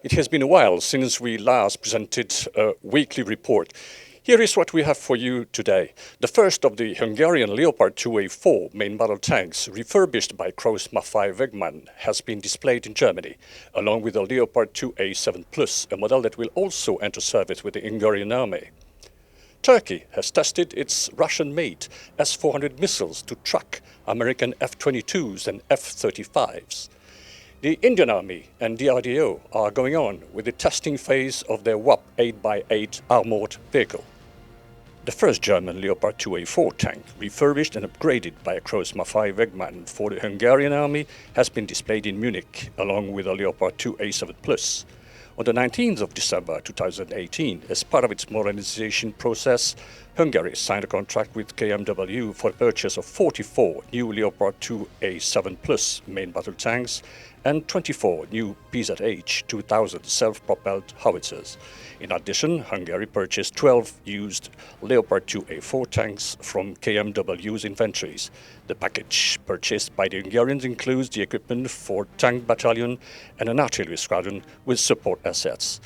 It has been a while since we last presented a weekly report. Here is what we have for you today. The first of the Hungarian Leopard 2A4 main battle tanks, refurbished by Krauss Maffei Wegmann, has been displayed in Germany, along with the Leopard 2A7 Plus, a model that will also enter service with the Hungarian Army. Turkey has tested its Russian-made S-400 missiles to track American F-22s and F-35s. The Indian Army and DRDO are going on with the testing phase of their WhAP 8x8 armored vehicle. The first German Leopard 2A4 tank, refurbished and upgraded by Krauss Maffei Wegmann for the Hungarian Army, has been displayed in Munich, along with a Leopard 2A7 Plus. On the 19th of December 2018, as part of its modernization process, Hungary signed a contract with KMW for the purchase of 44 new Leopard 2A7 Plus main battle tanks and 24 new PZH-2000 self-propelled howitzers. In addition, Hungary purchased 12 used Leopard 2A4 tanks from KMW's inventories. The package purchased by the Hungarians includes the equipment for tank battalion and an artillery squadron with support assets.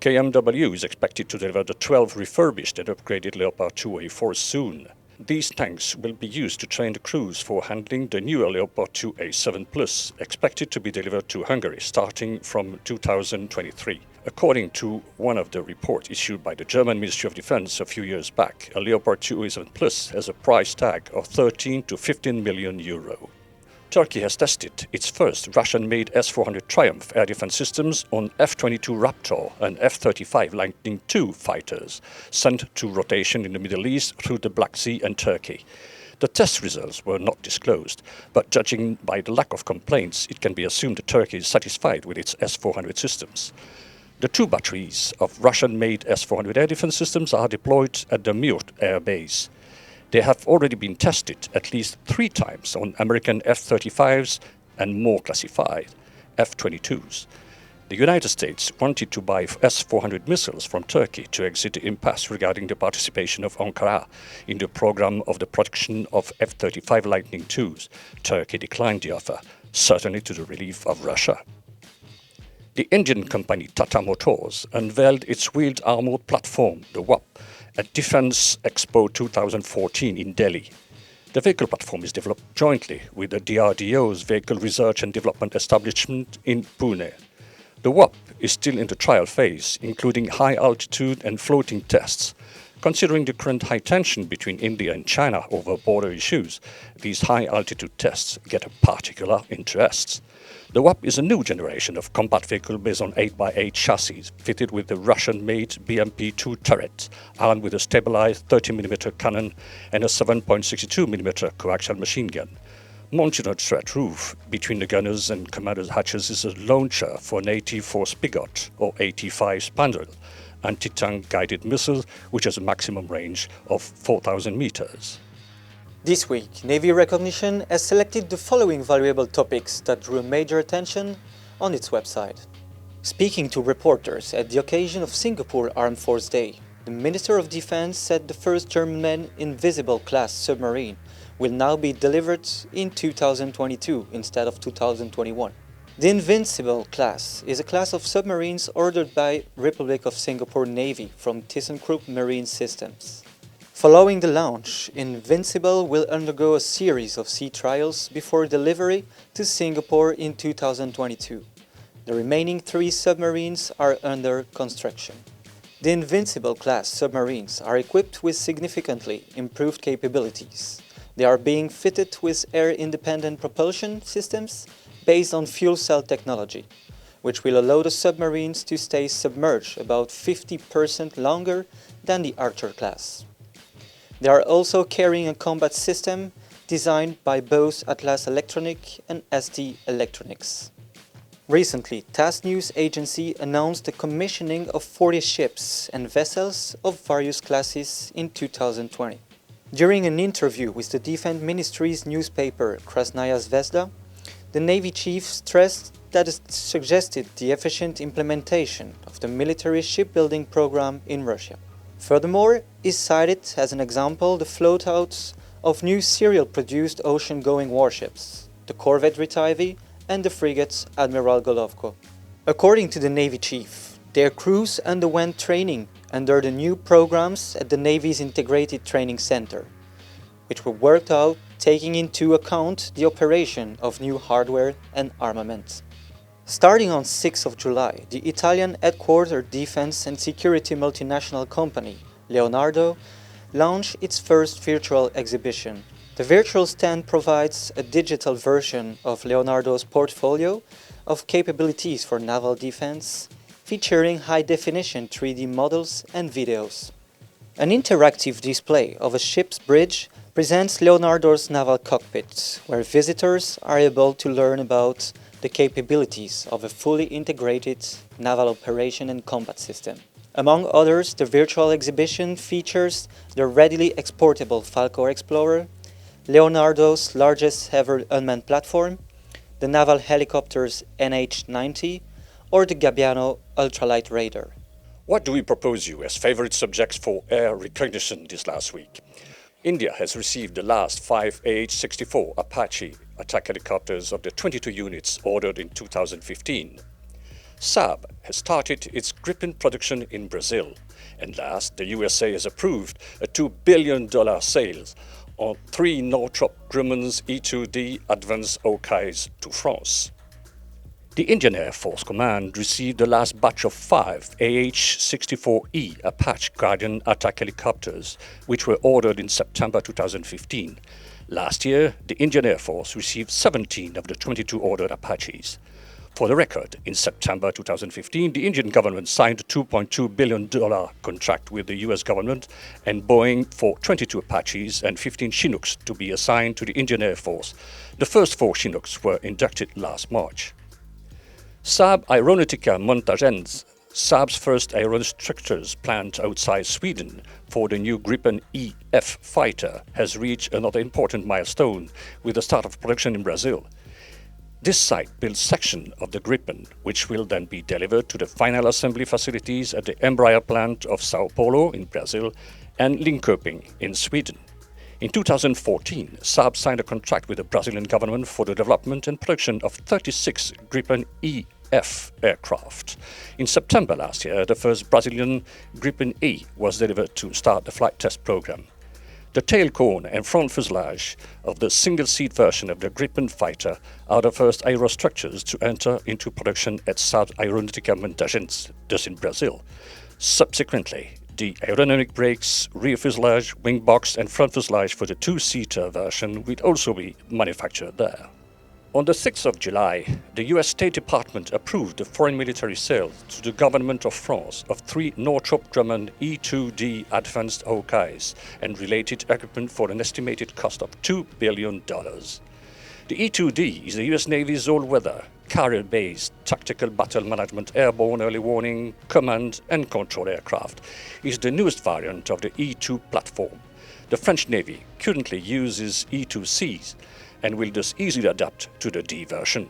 KMW is expected to deliver the 12 refurbished and upgraded Leopard 2A4 soon. These tanks will be used to train the crews for handling the newer Leopard 2A7 Plus, expected to be delivered to Hungary starting from 2023. According to one of the reports issued by the German Ministry of Defense a few years back, a Leopard 2A7 Plus has a price tag of 13 to 15 million euro. Turkey has tested its first Russian-made S-400 Triumph air defense systems on F-22 Raptor and F-35 Lightning II fighters, sent to rotation in the Middle East through the Black Sea and Turkey. The test results were not disclosed, but judging by the lack of complaints, it can be assumed that Turkey is satisfied with its S-400 systems. The two batteries of Russian-made S-400 air defense systems are deployed at the Myrt Air Base. They have already been tested at least 3 times on American F-35s and more classified F-22s. The United States wanted to buy S-400 missiles from Turkey to exit the impasse regarding the participation of Ankara in the program of the production of F-35 Lightning IIs. Turkey declined the offer, certainly to the relief of Russia. The Indian company Tata Motors unveiled its wheeled armored platform, the WhAP, at Defence Expo 2014 in Delhi. The vehicle platform is developed jointly with the DRDO's Vehicle Research and Development Establishment in Pune. The WhAP is still in the trial phase, including high altitude and floating tests. Considering the current high tension between India and China over border issues, these high altitude tests get a particular interest. The WhAP is a new generation of combat vehicle based on 8x8 chassis, fitted with the Russian-made BMP-2 turret, armed with a stabilized 30mm cannon and a 7.62mm coaxial machine gun. Mounted on a turret roof between the gunners and commander's hatches is a launcher for an AT-4 Spigot or AT-5 Spandrel, anti-tank guided missile which has a maximum range of 4,000 meters. This week, Navy Recognition has selected the following valuable topics that drew major attention on its website. Speaking to reporters at the occasion of Singapore Armed Force Day, the Minister of Defense said the first German Invincible-class submarine will now be delivered in 2022 instead of 2021. The Invincible-class is a class of submarines ordered by Republic of Singapore Navy from ThyssenKrupp Marine Systems. Following the launch, Invincible will undergo a series of sea trials before delivery to Singapore in 2022. The remaining 3 submarines are under construction. The Invincible-class submarines are equipped with significantly improved capabilities. They are being fitted with air-independent propulsion systems based on fuel cell technology, which will allow the submarines to stay submerged about 50% longer than the Archer class. They are also carrying a combat system designed by both Atlas Electronic and ST Electronics. Recently, TASS News Agency announced the commissioning of 40 ships and vessels of various classes in 2020. During an interview with the Defense Ministry's newspaper Krasnaya Zvezda, the Navy chief stressed that it suggested the efficient implementation of the military shipbuilding program in Russia. Furthermore, he cited as an example the floatouts of new serial-produced ocean-going warships, the corvette Retivi and the frigates Admiral Golovko. According to the Navy chief, their crews underwent training under the new programs at the Navy's Integrated Training Center, which were worked out taking into account the operation of new hardware and armament. Starting on 6th of July, the Italian headquartered defense and security multinational company, Leonardo, launched its first virtual exhibition. The virtual stand provides a digital version of Leonardo's portfolio of capabilities for naval defense, featuring high-definition 3D models and videos. An interactive display of a ship's bridge presents Leonardo's naval cockpit, where visitors are able to learn about the capabilities of a fully integrated naval operation and combat system. Among others, the virtual exhibition features the readily exportable Falco Explorer, Leonardo's largest ever unmanned platform, the naval helicopters NH-90, or the Gabbiano ultralight radar. What do we propose you as favorite subjects for air recognition this last week? India has received the last 5 AH-64 Apache attack helicopters of the 22 units ordered in 2015. Saab has started its Gripen production in Brazil. And last, the USA has approved a $2 billion sales on 3 Northrop Grumman's E-2D Advanced Hawkeys to France. The Indian Air Force Command received the last batch of 5 AH-64E Apache Guardian attack helicopters, which were ordered in September 2015. Last year, the Indian Air Force received 17 of the 22 ordered Apaches. For the record, in September 2015, the Indian government signed a $2.2 billion contract with the US government and Boeing for 22 Apaches and 15 Chinooks to be assigned to the Indian Air Force. The first 4 Chinooks were inducted last March. Saab Aeronautica Montagens, Saab's first aerostructures plant outside Sweden for the new Gripen E-F fighter, has reached another important milestone with the start of production in Brazil. This site builds section of the Gripen, which will then be delivered to the final assembly facilities at the Embraer plant of Sao Paulo in Brazil and Linköping in Sweden. In 2014, Saab signed a contract with the Brazilian government for the development and production of 36 Gripen E-F aircraft. In September last year, the first Brazilian Gripen E was delivered to start the flight test program. The tail cone and front fuselage of the single-seat version of the Gripen fighter are the first aerostructures to enter into production at Saab Aeronautica Montagens, thus in Brazil. Subsequently, the aerodynamic brakes, rear fuselage, wing box and front fuselage for the two-seater version will also be manufactured there. On the 6th of July, the US State Department approved the foreign military sale to the government of France of 3 Northrop Grumman E-2D Advanced Hawkeys and related equipment for an estimated cost of $2 billion. The E-2D is the US Navy's all-weather, carrier-based tactical battle management airborne early warning, command and control aircraft. It is the newest variant of the E-2 platform. The French Navy currently uses E-2Cs and will thus easily adapt to the D version.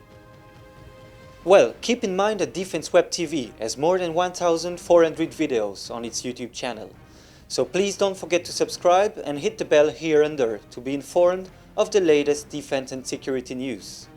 Well, keep in mind that Defense Web TV has more than 1,400 videos on its YouTube channel. So please don't forget to subscribe and hit the bell here under to be informed of the latest defense and security news.